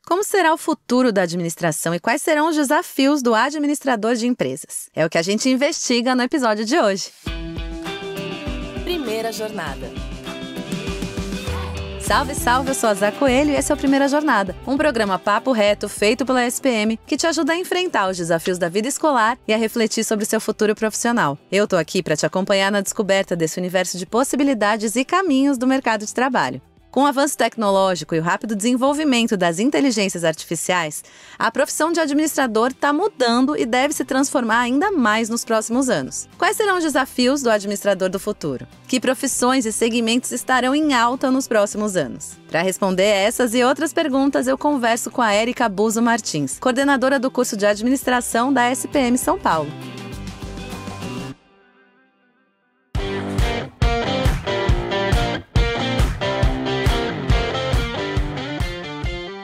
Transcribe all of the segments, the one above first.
Como será o futuro da administração e quais serão os desafios do administrador de empresas? É o que a gente investiga no episódio de hoje. Primeira Jornada. Salve, salve, eu sou a Zá Coelho e esse é o Primeira Jornada, um programa papo reto feito pela SPM que te ajuda a enfrentar os desafios da vida escolar e a refletir sobre o seu futuro profissional. Eu tô aqui para te acompanhar na descoberta desse universo de possibilidades e caminhos do mercado de trabalho. Com o avanço tecnológico e o rápido desenvolvimento das inteligências artificiais, a profissão de administrador está mudando e deve se transformar ainda mais nos próximos anos. Quais serão os desafios do administrador do futuro? Que profissões e segmentos estarão em alta nos próximos anos? Para responder essas e outras perguntas, eu converso com a Érica Buso Martins, coordenadora do curso de administração da SPM São Paulo.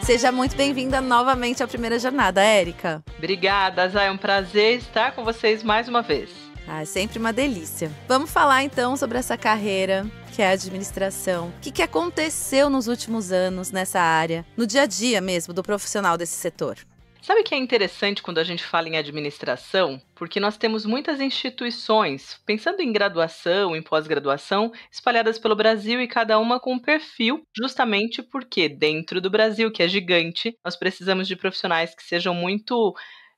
Seja muito bem-vinda novamente à Primeira Jornada, Érica. Obrigada, Zá. É um prazer estar com vocês mais uma vez. É sempre uma delícia. Vamos falar então sobre essa carreira que é a administração. O que aconteceu nos últimos anos nessa área, no dia a dia mesmo do profissional desse setor? Sabe o que é interessante quando a gente fala em administração? Porque nós temos muitas instituições, pensando em graduação, em pós-graduação, espalhadas pelo Brasil e cada uma com um perfil, justamente porque dentro do Brasil, que é gigante, nós precisamos de profissionais que sejam muito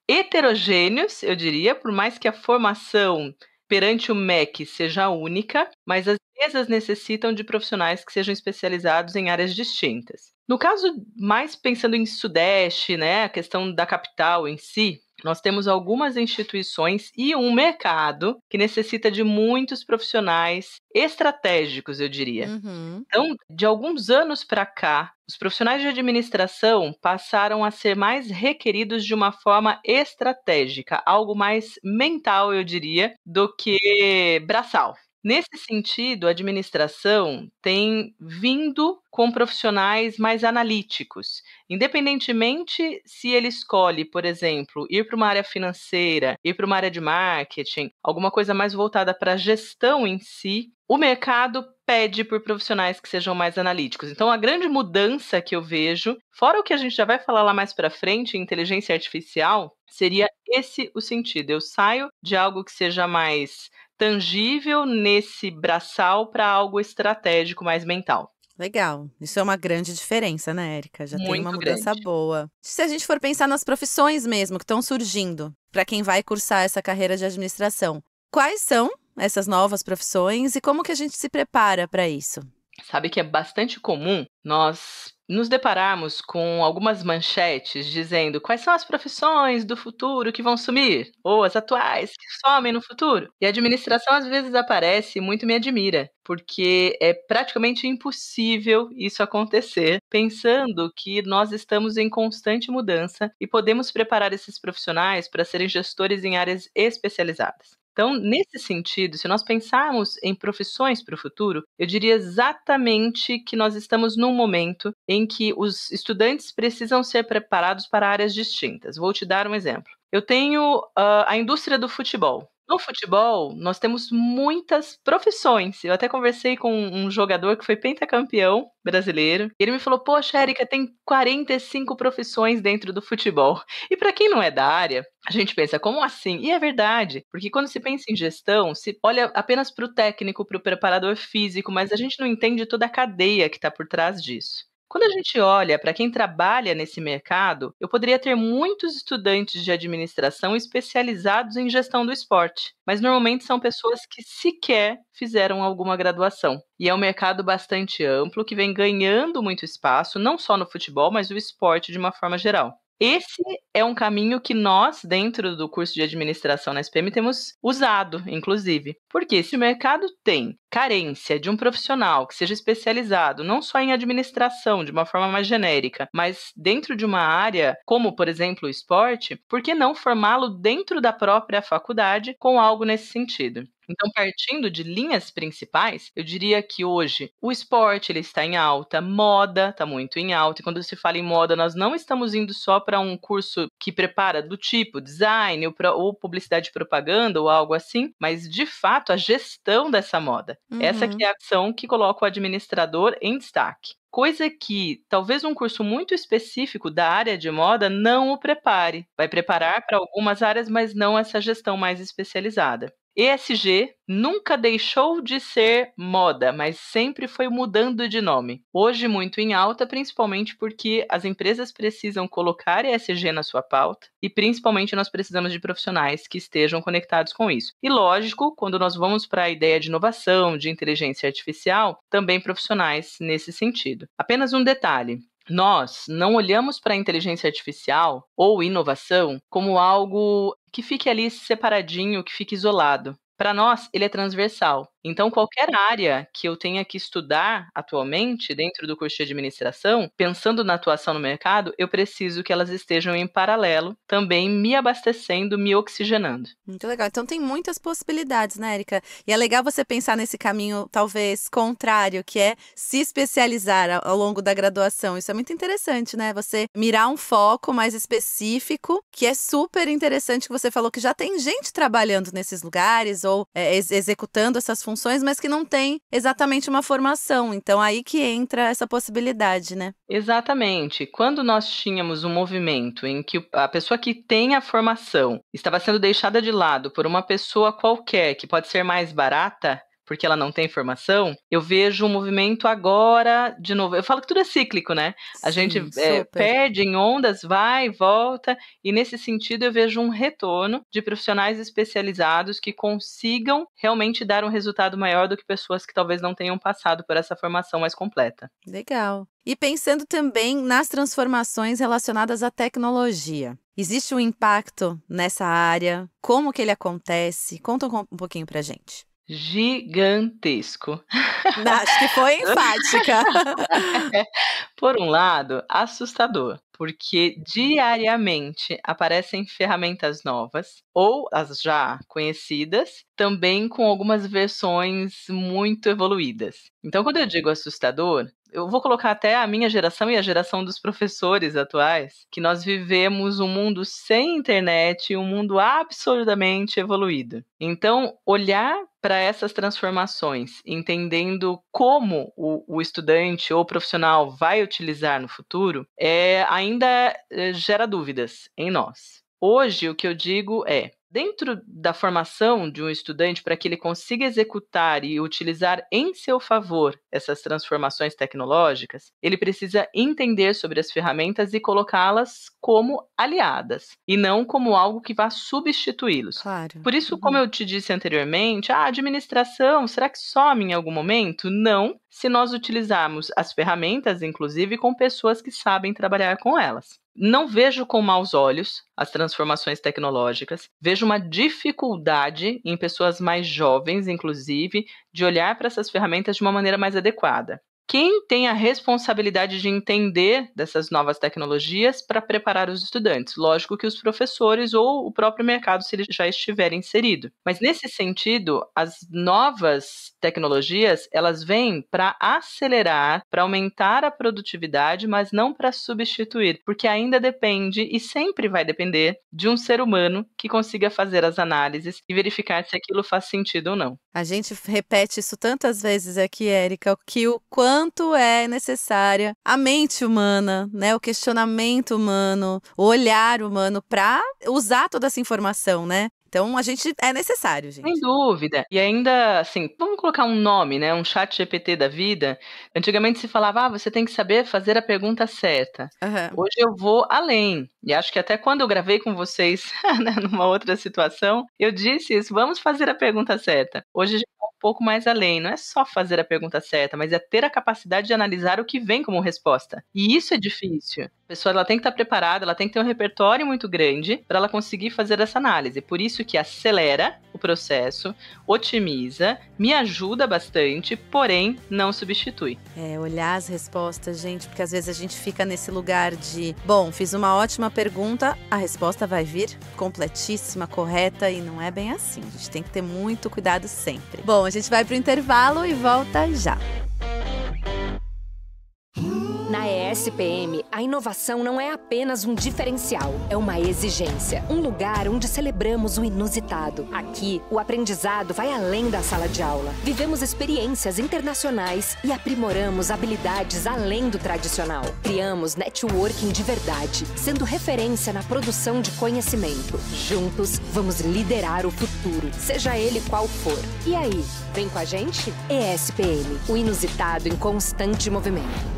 heterogêneos, eu diria, por mais que a formação perante o MEC seja única, mas as empresas necessitam de profissionais que sejam especializados em áreas distintas. No caso, mais pensando em Sudeste, né, a questão da capital em si, nós temos algumas instituições e um mercado que necessita de muitos profissionais estratégicos, eu diria. Então, de alguns anos para cá, os profissionais de administração passaram a ser mais requeridos de uma forma estratégica, algo mais mental, eu diria, do que braçal. Nesse sentido, a administração tem vindo com profissionais mais analíticos. Independentemente se ele escolhe, por exemplo, ir para uma área financeira, ir para uma área de marketing, alguma coisa mais voltada para a gestão em si, o mercado pede por profissionais que sejam mais analíticos. Então, a grande mudança que eu vejo, fora o que a gente já vai falar lá mais para frente, inteligência artificial, seria esse o sentido. Eu saio de algo que seja mais tangível nesse braçal para algo estratégico, mais mental. Legal. Isso é uma grande diferença, né, Érica? Já tem uma mudança grande. boa. Se a gente for pensar nas profissões mesmo que estão surgindo para quem vai cursar essa carreira de administração, quais são essas novas profissões e como que a gente se prepara para isso? Sabe que é bastante comum nós nos depararmos com algumas manchetes dizendo quais são as profissões do futuro que vão sumir, ou as atuais que somem no futuro. E a administração às vezes aparece e muito me admira, porque é praticamente impossível isso acontecer, pensando que nós estamos em constante mudança e podemos preparar esses profissionais para serem gestores em áreas especializadas. Então, nesse sentido, se nós pensarmos em profissões para o futuro, eu diria exatamente que nós estamos num momento em que os estudantes precisam ser preparados para áreas distintas. Vou te dar um exemplo. Eu tenho a indústria do futebol. No futebol, nós temos muitas profissões. Eu até conversei com um jogador que foi pentacampeão brasileiro. E ele me falou, poxa, Érica, tem 45 profissões dentro do futebol. E para quem não é da área, a gente pensa, como assim? E é verdade, porque quando se pensa em gestão, se olha apenas para o técnico, para o preparador físico, mas a gente não entende toda a cadeia que está por trás disso. Quando a gente olha para quem trabalha nesse mercado, eu poderia ter muitos estudantes de administração especializados em gestão do esporte, mas normalmente são pessoas que sequer fizeram alguma graduação. E é um mercado bastante amplo que vem ganhando muito espaço, não só no futebol, mas no esporte de uma forma geral. Esse é um caminho que nós, dentro do curso de administração na SPM, temos usado, inclusive. Porque se o mercado tem carência de um profissional que seja especializado não só em administração, de uma forma mais genérica, mas dentro de uma área, como, por exemplo, o esporte, por que não formá-lo dentro da própria faculdade com algo nesse sentido? Então, partindo de linhas principais, eu diria que hoje o esporte ele está em alta, moda está muito em alta, e quando se fala em moda, nós não estamos indo só para um curso que prepara do tipo design ou publicidade e propaganda ou algo assim, mas de fato a gestão dessa moda. Essa que é a ação que coloca o administrador em destaque. coisa que talvez um curso muito específico da área de moda não o prepare. Vai preparar para algumas áreas, mas não essa gestão mais especializada. ESG nunca deixou de ser moda, mas sempre foi mudando de nome. Hoje muito em alta, principalmente porque as empresas precisam colocar ESG na sua pauta e principalmente nós precisamos de profissionais que estejam conectados com isso. E lógico, quando nós vamos para a ideia de inovação, de inteligência artificial, também profissionais nesse sentido. Apenas um detalhe. Nós não olhamos para a inteligência artificial ou inovação como algo que fique ali separadinho, que fique isolado. Para nós, ele é transversal. Então, qualquer área que eu tenha que estudar atualmente dentro do curso de administração, pensando na atuação no mercado, eu preciso que elas estejam em paralelo, também me abastecendo, me oxigenando. Muito legal. Então tem muitas possibilidades, né, Érica? E é legal você pensar nesse caminho, talvez, contrário, que é se especializar ao longo da graduação. Isso é muito interessante, né? Você mirar um foco mais específico, que é super interessante, que você falou que já tem gente trabalhando nesses lugares ou executando essas funções, mas que não tem exatamente uma formação. Então, aí que entra essa possibilidade, né? Exatamente. Quando nós tínhamos um movimento em que a pessoa que tem a formação estava sendo deixada de lado por uma pessoa qualquer, que pode ser mais barata, porque ela não tem formação, eu vejo um movimento agora, de novo, eu falo que tudo é cíclico, né? A gente perde em ondas, vai, volta, e nesse sentido eu vejo um retorno de profissionais especializados que consigam realmente dar um resultado maior do que pessoas que talvez não tenham passado por essa formação mais completa. Legal. E pensando também nas transformações relacionadas à tecnologia. Existe um impacto nessa área? Como que ele acontece? Conta um pouquinho pra gente. Gigantesco. Acho que foi enfática. Por um lado, assustador, porque diariamente aparecem ferramentas novas, ou as já conhecidas, também com algumas versões muito evoluídas. Então, quando eu digo assustador, eu vou colocar até a minha geração e a geração dos professores atuais, que nós vivemos um mundo sem internet, um mundo absolutamente evoluído. Então, olhar para essas transformações, entendendo como o estudante ou profissional vai utilizar no futuro, ainda gera dúvidas em nós. Hoje, o que eu digo é, dentro da formação de um estudante, para que ele consiga executar e utilizar em seu favor essas transformações tecnológicas, ele precisa entender sobre as ferramentas e colocá-las como aliadas, e não como algo que vá substituí-los. Claro. Por isso, como eu te disse anteriormente, a administração, será que some em algum momento? Não, se nós utilizarmos as ferramentas, inclusive, com pessoas que sabem trabalhar com elas. Não vejo com maus olhos as transformações tecnológicas, vejo uma dificuldade em pessoas mais jovens, inclusive, de olhar para essas ferramentas de uma maneira mais adequada. Quem tem a responsabilidade de entender dessas novas tecnologias para preparar os estudantes? Lógico que os professores ou o próprio mercado, se ele já estiver inserido. Mas, nesse sentido, as novas tecnologias, elas vêm para acelerar, para aumentar a produtividade, mas não para substituir, porque ainda depende, e sempre vai depender, de um ser humano que consiga fazer as análises e verificar se aquilo faz sentido ou não. A gente repete isso tantas vezes aqui, Érica, que o quanto é necessária a mente humana, né? O questionamento humano, o olhar humano para usar toda essa informação, né? Então, é necessário, gente. Sem dúvida. E ainda, assim, vamos colocar um nome, né? Um chat GPT da vida. Antigamente se falava, você tem que saber fazer a pergunta certa. Uhum. Hoje eu vou além. E acho que até quando eu gravei com vocês, né, numa outra situação, eu disse isso, vamos fazer a pergunta certa. Hoje a gente vai um pouco mais além. Não é só fazer a pergunta certa, mas é ter a capacidade de analisar o que vem como resposta. E isso é difícil. A pessoa ela tem que estar preparada, ela tem que ter um repertório muito grande para ela conseguir fazer essa análise. Por isso que acelera o processo, otimiza, me ajuda bastante, porém não substitui. Olhar as respostas, gente, porque às vezes a gente fica nesse lugar de, bom, fiz uma ótima pergunta, a resposta vai vir completíssima, correta, e não é bem assim. A gente tem que ter muito cuidado sempre. Bom, a gente vai pro intervalo e volta já. Na ES SPM, a inovação não é apenas um diferencial, é uma exigência. Um lugar onde celebramos o inusitado. Aqui, o aprendizado vai além da sala de aula. Vivemos experiências internacionais e aprimoramos habilidades além do tradicional. Criamos networking de verdade, sendo referência na produção de conhecimento. Juntos, vamos liderar o futuro, seja ele qual for. E aí, vem com a gente? ESPM, o inusitado em constante movimento.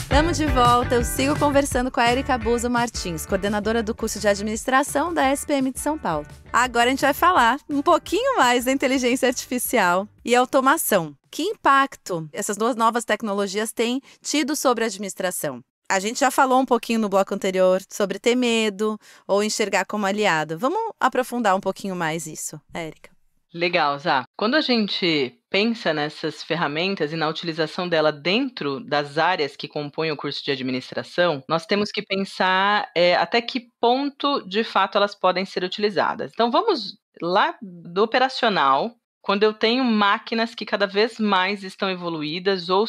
Estamos de volta, eu sigo conversando com a Érica Buzo Martins, coordenadora do curso de administração da SPM de São Paulo. Agora a gente vai falar um pouquinho mais da inteligência artificial e automação. Que impacto essas duas novas tecnologias têm tido sobre a administração? A gente já falou um pouquinho no bloco anterior sobre ter medo ou enxergar como aliado. Vamos aprofundar um pouquinho mais isso, Érica. Legal, Zá. Quando a gente pensa nessas ferramentas e na utilização dela dentro das áreas que compõem o curso de administração, nós temos que pensar até que ponto, de fato, elas podem ser utilizadas. Então, vamos lá do operacional, quando eu tenho máquinas que cada vez mais estão evoluídas ou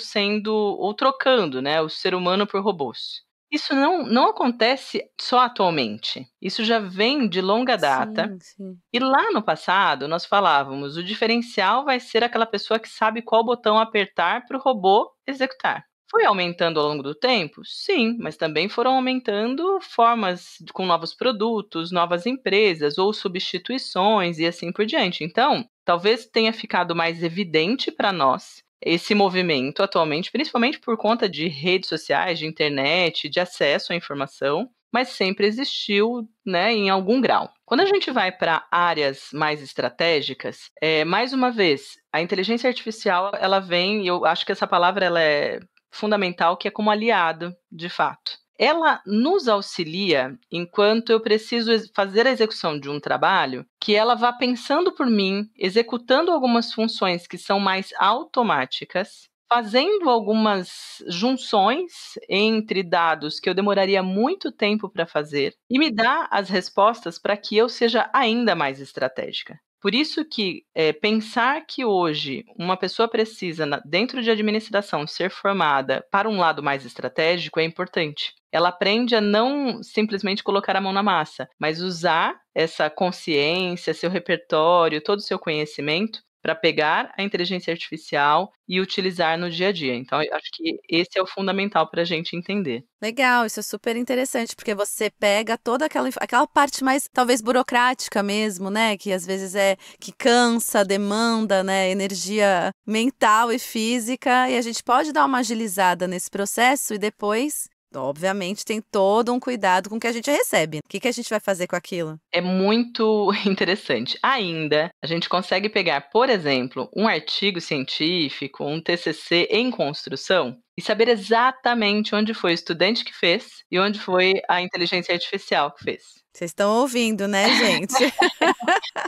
trocando, né, o ser humano por robôs. Isso não acontece só atualmente. Isso já vem de longa data. Sim, sim. E lá no passado, nós falávamos, o diferencial vai ser aquela pessoa que sabe qual botão apertar para o robô executar. Foi aumentando ao longo do tempo? Sim, mas também foram aumentando formas com novos produtos, novas empresas ou substituições e assim por diante. Então, talvez tenha ficado mais evidente para nós esse movimento atualmente, principalmente por conta de redes sociais, de internet, de acesso à informação, mas sempre existiu, né, em algum grau. Quando a gente vai para áreas mais estratégicas, mais uma vez, a inteligência artificial, ela vem, e eu acho que essa palavra ela é fundamental, que é como aliado, de fato. Ela nos auxilia enquanto eu preciso fazer a execução de um trabalho, que ela vá pensando por mim, executando algumas funções que são mais automáticas, fazendo algumas junções entre dados que eu demoraria muito tempo para fazer e me dá as respostas para que eu seja ainda mais estratégica. Por isso que pensar que hoje uma pessoa precisa, dentro de administração, ser formada para um lado mais estratégico é importante. Ela aprende a não simplesmente colocar a mão na massa, mas usar essa consciência, seu repertório, todo o seu conhecimento para pegar a inteligência artificial e utilizar no dia a dia. Então, eu acho que esse é o fundamental para a gente entender. Legal, isso é super interessante, porque você pega toda aquela parte mais, talvez, burocrática mesmo, né? Que às vezes que cansa, demanda, né? Energia mental e física, e a gente pode dar uma agilizada nesse processo e depois, obviamente, tem todo um cuidado com o que a gente recebe. O que a gente vai fazer com aquilo? É muito interessante. Ainda, a gente consegue pegar, por exemplo, um artigo científico, um TCC em construção, e saber exatamente onde foi o estudante que fez e onde foi a inteligência artificial que fez. Vocês estão ouvindo, né, gente?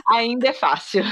Ainda é fácil.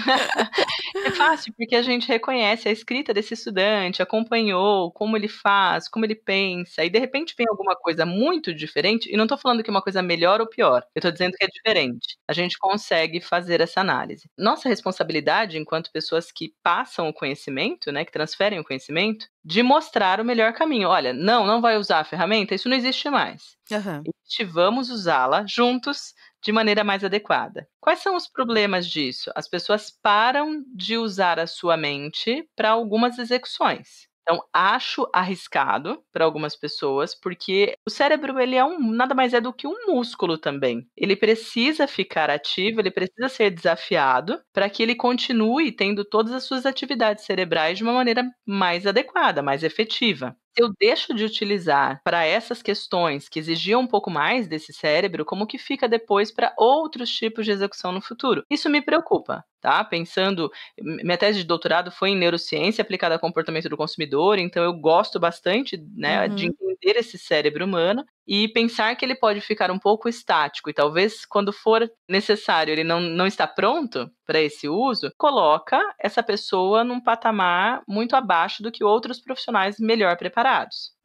É fácil porque a gente reconhece a escrita desse estudante, acompanhou como ele faz, como ele pensa, e de repente vem alguma coisa muito diferente, e não estou falando que é uma coisa melhor ou pior, eu estou dizendo que é diferente. A gente consegue fazer essa análise. Nossa responsabilidade, enquanto pessoas que passam o conhecimento, né, que transferem o conhecimento, de mostrar o melhor caminho. Olha, não vai usar a ferramenta, isso não existe mais. Uhum. Vamos usá-la juntos de maneira mais adequada. Quais são os problemas disso? As pessoas param de usar a sua mente para algumas execuções. Então, acho arriscado para algumas pessoas, porque o cérebro ele nada mais é do que um músculo também. Ele precisa ficar ativo, ele precisa ser desafiado para que ele continue tendo todas as suas atividades cerebrais de uma maneira mais adequada, mais efetiva. Se eu deixo de utilizar para essas questões que exigiam um pouco mais desse cérebro, como que fica depois para outros tipos de execução no futuro? Isso me preocupa, tá? Pensando, minha tese de doutorado foi em neurociência aplicada ao comportamento do consumidor, então eu gosto bastante, né, de entender esse cérebro humano e pensar que ele pode ficar um pouco estático e talvez quando for necessário ele não está pronto para esse uso, coloca essa pessoa num patamar muito abaixo do que outros profissionais melhor preparados.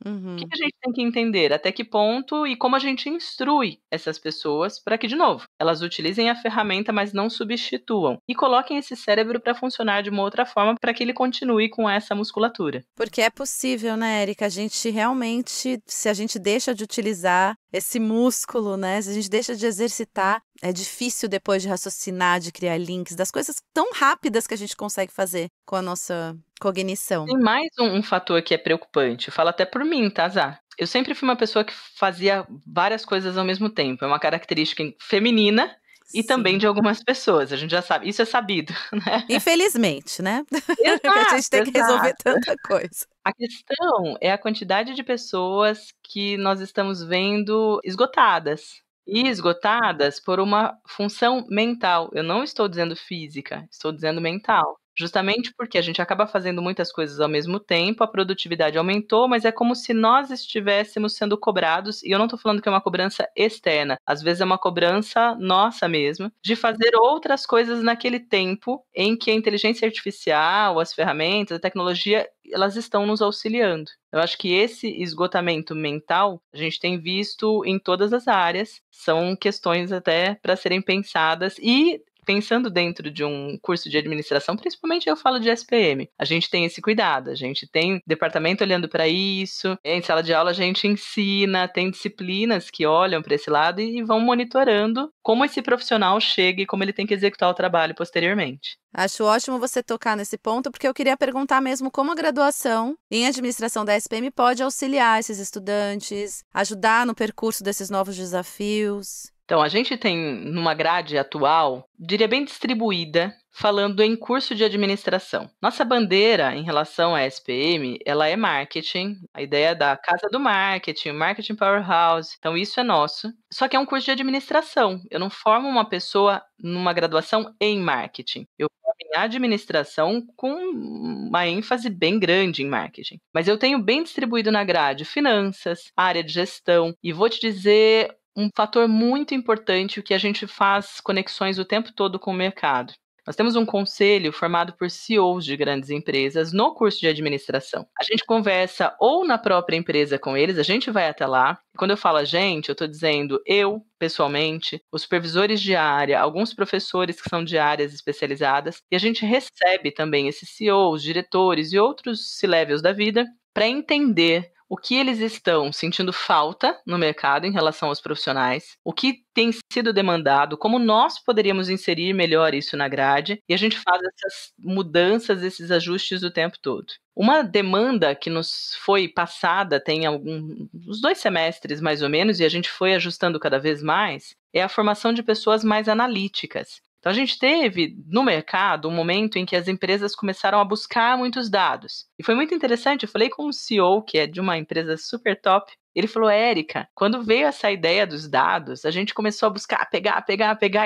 O que a gente tem que entender? Até que ponto e como a gente instrui essas pessoas para que, de novo, elas utilizem a ferramenta, mas não substituam. E coloquem esse cérebro para funcionar de uma outra forma para que ele continue com essa musculatura. Porque é possível, né, Érica? A gente realmente, se a gente deixa de utilizar esse músculo, né? Se a gente deixa de exercitar, é difícil depois de raciocinar, de criar links, das coisas tão rápidas que a gente consegue fazer com a nossa cognição. Tem mais um fator que é preocupante. Eu falo até por mim, tá, Zá? Eu sempre fui uma pessoa que fazia várias coisas ao mesmo tempo. É uma característica feminina e também de algumas pessoas. A gente já sabe. Isso é sabido, né? Infelizmente, né? Exato, Porque a gente tem que resolver tanta coisa. A questão é a quantidade de pessoas que nós estamos vendo esgotadas. E esgotadas por uma função mental. Eu não estou dizendo física, estou dizendo mental. Justamente porque a gente acaba fazendo muitas coisas ao mesmo tempo, a produtividade aumentou, mas é como se nós estivéssemos sendo cobrados, e eu não estou falando que é uma cobrança externa, às vezes é uma cobrança nossa mesmo, de fazer outras coisas naquele tempo em que a inteligência artificial, as ferramentas, a tecnologia, elas estão nos auxiliando. Eu acho que esse esgotamento mental a gente tem visto em todas as áreas, são questões até para serem pensadas e pensando dentro de um curso de administração, principalmente eu falo de SPM, a gente tem esse cuidado, a gente tem departamento olhando para isso, em sala de aula a gente ensina, tem disciplinas que olham para esse lado e vão monitorando como esse profissional chega e como ele tem que executar o trabalho posteriormente. Acho ótimo você tocar nesse ponto, porque eu queria perguntar mesmo como a graduação em administração da SPM pode auxiliar esses estudantes, ajudar no percurso desses novos desafios. Então, a gente tem numa grade atual, diria bem distribuída, falando em curso de administração. Nossa bandeira em relação à SPM, ela é marketing, a ideia da casa do marketing, marketing powerhouse, então isso é nosso. Só que é um curso de administração, eu não formo uma pessoa numa graduação em marketing. Eu formo em administração com uma ênfase bem grande em marketing. Mas eu tenho bem distribuído na grade finanças, área de gestão, e vou te dizer um fator muito importante, o que a gente faz conexões o tempo todo com o mercado. Nós temos um conselho formado por CEOs de grandes empresas no curso de administração. A gente conversa ou na própria empresa com eles, a gente vai até lá. Quando eu falo a gente, eu estou dizendo eu, pessoalmente, os supervisores de área, alguns professores que são de áreas especializadas, e a gente recebe também esses CEOs, diretores e outros C-levels da vida para entender o que eles estão sentindo falta no mercado em relação aos profissionais, o que tem sido demandado, como nós poderíamos inserir melhor isso na grade, e a gente faz essas mudanças, esses ajustes o tempo todo. Uma demanda que nos foi passada tem uns 2 semestres mais ou menos, e a gente foi ajustando cada vez mais, é a formação de pessoas mais analíticas. Então, a gente teve no mercado um momento em que as empresas começaram a buscar muitos dados. E foi muito interessante, eu falei com um CEO, que é de uma empresa super top, ele falou, Érica, quando veio essa ideia dos dados, a gente começou a buscar, pegar,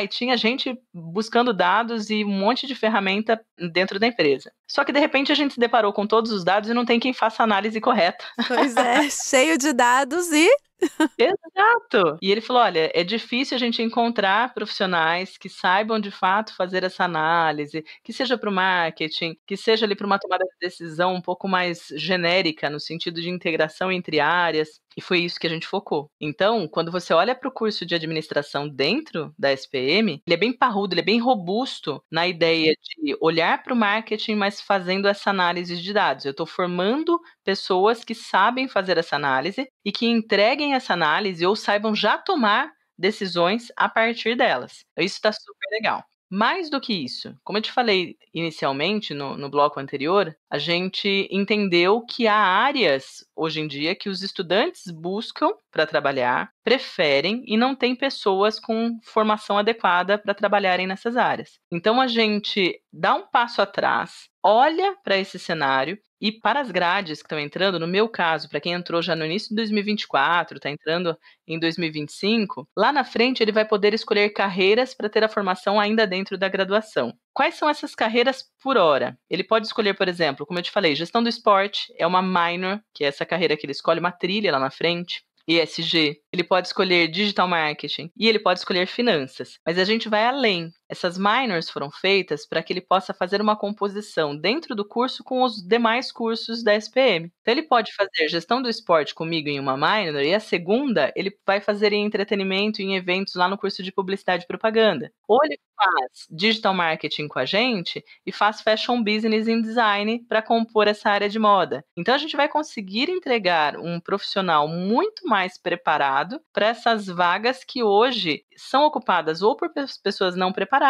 e tinha gente buscando dados e um monte de ferramenta dentro da empresa. Só que, de repente, a gente se deparou com todos os dados e não tem quem faça a análise correta. Pois é, cheio de dados e... Exato! E ele falou, olha, é difícil a gente encontrar profissionais que saibam de fato fazer essa análise, que seja para o marketing, que seja ali para uma tomada de decisão um pouco mais genérica, no sentido de integração entre áreas, e foi isso que a gente focou. Então, quando você olha para o curso de administração dentro da SPM, ele é bem parrudo, ele é bem robusto na ideia de olhar para o marketing, mas fazendo essa análise de dados. Eu estou formando pessoas que sabem fazer essa análise e que entreguem essa análise ou saibam já tomar decisões a partir delas. Isso está super legal. Mais do que isso, como eu te falei inicialmente no bloco anterior, a gente entendeu que há áreas hoje em dia que os estudantes buscam para trabalhar, preferem e não tem pessoas com formação adequada para trabalharem nessas áreas. Então a gente dá um passo atrás, olha para esse cenário e para as grades que estão entrando, no meu caso, para quem entrou já no início de 2024, está entrando em 2025, lá na frente ele vai poder escolher carreiras para ter a formação ainda dentro da graduação. Quais são essas carreiras por hora? Ele pode escolher, por exemplo, como eu te falei, gestão do esporte, é uma minor, que é essa carreira que ele escolhe uma trilha lá na frente. ESG, ele pode escolher digital marketing e ele pode escolher finanças, mas a gente vai além. Essas minors foram feitas para que ele possa fazer uma composição dentro do curso com os demais cursos da SPM. Então ele pode fazer gestão do esporte comigo em uma minor e a segunda ele vai fazer em entretenimento e em eventos lá no curso de publicidade e propaganda. Ou ele faz digital marketing com a gente e faz fashion business and design para compor essa área de moda. Então a gente vai conseguir entregar um profissional muito mais preparado para essas vagas que hoje são ocupadas ou por pessoas não preparadas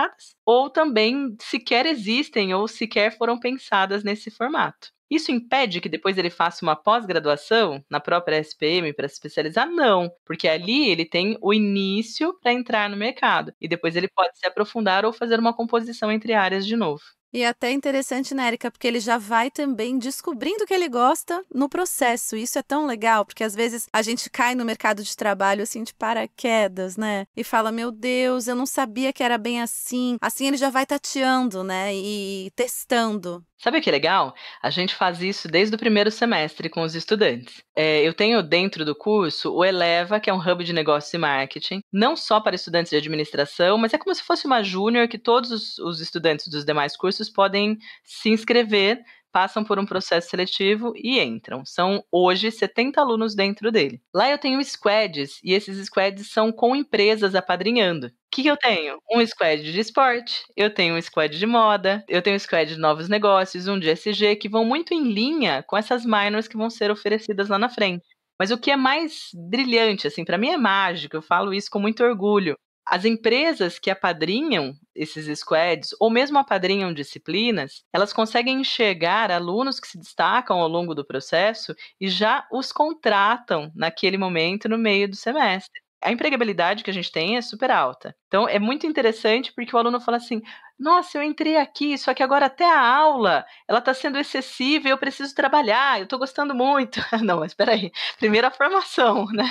ou também sequer existem ou sequer foram pensadas nesse formato. Isso impede que depois ele faça uma pós-graduação na própria SPM para se especializar? Não, porque ali ele tem o início para entrar no mercado e depois ele pode se aprofundar ou fazer uma composição entre áreas de novo. E é até interessante, né, Érica, porque ele já vai também descobrindo o que ele gosta no processo. Isso é tão legal, porque às vezes a gente cai no mercado de trabalho assim de paraquedas, né? E fala, meu Deus, eu não sabia que era bem assim. Assim ele já vai tateando, né, e testando. Sabe o que é legal? A gente faz isso desde o primeiro semestre com os estudantes. Eu tenho dentro do curso o Eleva, que é um hub de negócios e marketing, não só para estudantes de administração, mas é como se fosse uma júnior que todos os estudantes dos demais cursos podem se inscrever, passam por um processo seletivo e entram. São hoje 70 alunos dentro dele. Lá eu tenho squads, e esses squads são com empresas apadrinhando. O que eu tenho? Um squad de esporte, eu tenho um squad de moda, eu tenho um squad de novos negócios, um de SG, que vão muito em linha com essas minors que vão ser oferecidas lá na frente. Mas o que é mais brilhante, assim, para mim é mágico, eu falo isso com muito orgulho. As empresas que apadrinham esses squads, ou mesmo apadrinham disciplinas, elas conseguem enxergar alunos que se destacam ao longo do processo e já os contratam naquele momento no meio do semestre. A empregabilidade que a gente tem é super alta. Então, é muito interessante porque o aluno fala assim, nossa, eu entrei aqui, só que agora até a aula, ela está sendo excessiva e eu preciso trabalhar, eu estou gostando muito. Não, mas espera aí, primeiro a formação, né?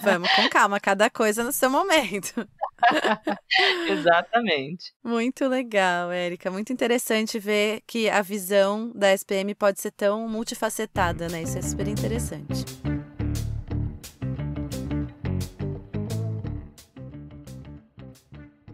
Vamos com calma, cada coisa no seu momento. Exatamente. Muito legal, Érica. Muito interessante ver que a visão da SPM pode ser tão multifacetada, né? Isso é super interessante.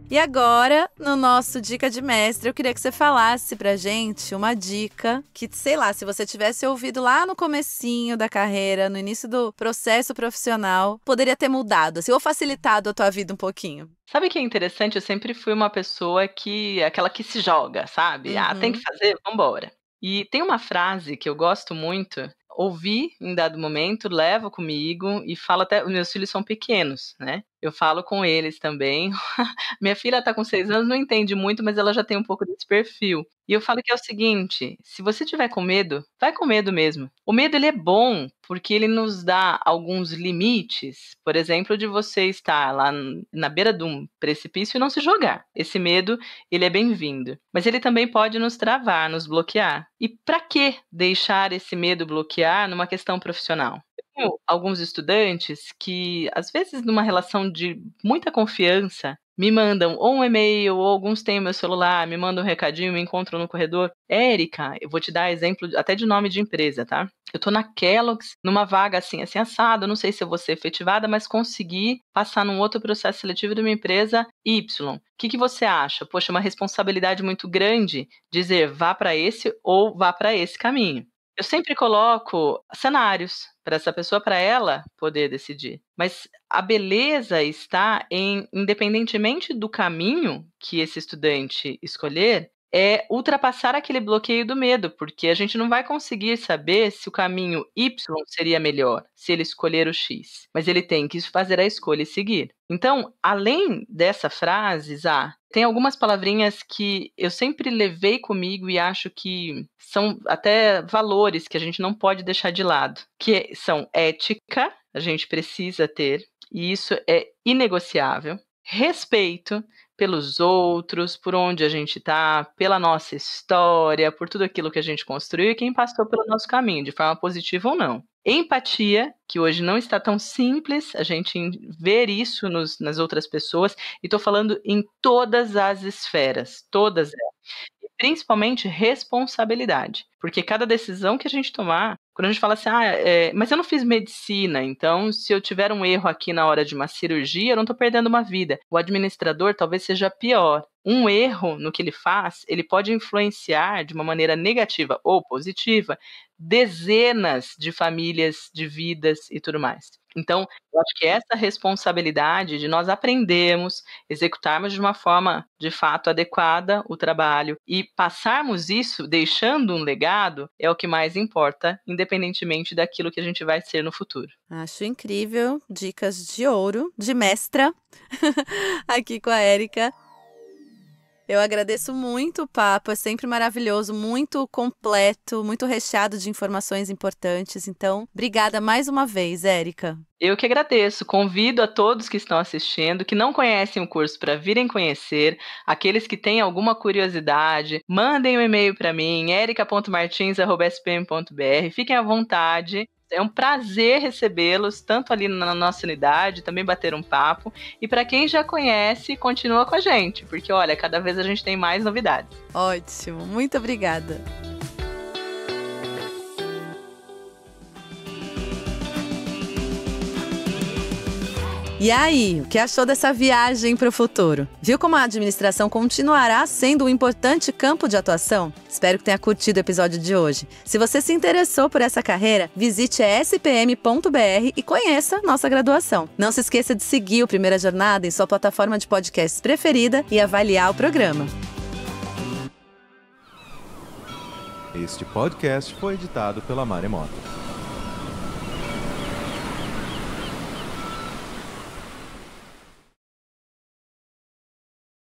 E agora, no nosso Dica de Mestre, eu queria que você falasse pra gente uma dica que, sei lá, se você tivesse ouvido lá no comecinho da carreira, no início do processo profissional, poderia ter mudado, assim, ou facilitado a tua vida um pouquinho. Sabe o que é interessante? Eu sempre fui uma pessoa aquela que se joga, sabe? Tem que fazer? Vambora. E tem uma frase que eu gosto muito, ouvi em dado momento, levo comigo e falo até, meus filhos são pequenos, né? Eu falo com eles também. Minha filha está com 6 anos, não entende muito, mas ela já tem um pouco desse perfil. E eu falo que é o seguinte, se você tiver com medo, vai com medo mesmo. O medo, ele é bom, porque ele nos dá alguns limites, por exemplo, de você estar lá na beira de um precipício e não se jogar. Esse medo, ele é bem-vindo. Mas ele também pode nos travar, nos bloquear. E para que deixar esse medo bloquear numa questão profissional? Tenho alguns estudantes que, às vezes, numa relação de muita confiança, me mandam ou um e-mail, ou alguns têm o meu celular, me mandam um recadinho, me encontram no corredor. Érica, eu vou te dar exemplo até de nome de empresa, tá? Eu tô na Kellogg's, numa vaga assim assado, não sei se eu vou ser efetivada, mas consegui passar num outro processo seletivo de uma empresa Y. O que você acha? Poxa, uma responsabilidade muito grande dizer vá para esse ou vá para esse caminho. Eu sempre coloco cenários para essa pessoa, para ela poder decidir. Mas a beleza está em, independentemente do caminho que esse estudante escolher, é ultrapassar aquele bloqueio do medo, porque a gente não vai conseguir saber se o caminho Y seria melhor, se ele escolher o X. Mas ele tem que fazer a escolha e seguir. Então, além dessa frase, tem algumas palavrinhas que eu sempre levei comigo e acho que são até valores que a gente não pode deixar de lado, que são ética, a gente precisa ter, e isso é inegociável, respeito pelos outros, por onde a gente está, pela nossa história, por tudo aquilo que a gente construiu e quem passou pelo nosso caminho, de forma positiva ou não. Empatia, que hoje não está tão simples a gente ver isso nas outras pessoas, e estou falando em todas as esferas, todas elas. E principalmente responsabilidade, porque cada decisão que a gente tomar, quando a gente fala assim, mas eu não fiz medicina, então se eu tiver um erro aqui na hora de uma cirurgia, eu não estou perdendo uma vida. O administrador talvez seja pior. um erro no que ele faz, ele pode influenciar de uma maneira negativa ou positiva dezenas de famílias, de vidas e tudo mais. Então, eu acho que essa responsabilidade de nós aprendermos, executarmos de uma forma, de fato, adequada o trabalho e passarmos isso deixando um legado é o que mais importa, independentemente daquilo que a gente vai ser no futuro. Acho incrível, dicas de ouro, de mestra, aqui com a Érica. Eu agradeço muito o papo, é sempre maravilhoso, muito completo, muito recheado de informações importantes. Então, obrigada mais uma vez, Érica. Eu que agradeço. Convido a todos que estão assistindo, que não conhecem o curso, para virem conhecer. Aqueles que têm alguma curiosidade, mandem um e-mail para mim, erica.martins@spm.br. Fiquem à vontade. É um prazer recebê-los, tanto ali na nossa unidade, também bater um papo. E para quem já conhece, continua com a gente, porque olha, cada vez a gente tem mais novidades. Ótimo, muito obrigada. E aí, o que achou dessa viagem para o futuro? Viu como a administração continuará sendo um importante campo de atuação? Espero que tenha curtido o episódio de hoje. Se você se interessou por essa carreira, visite spm.br e conheça nossa graduação. Não se esqueça de seguir o Primeira Jornada em sua plataforma de podcasts preferida e avaliar o programa. Este podcast foi editado pela Maremoto.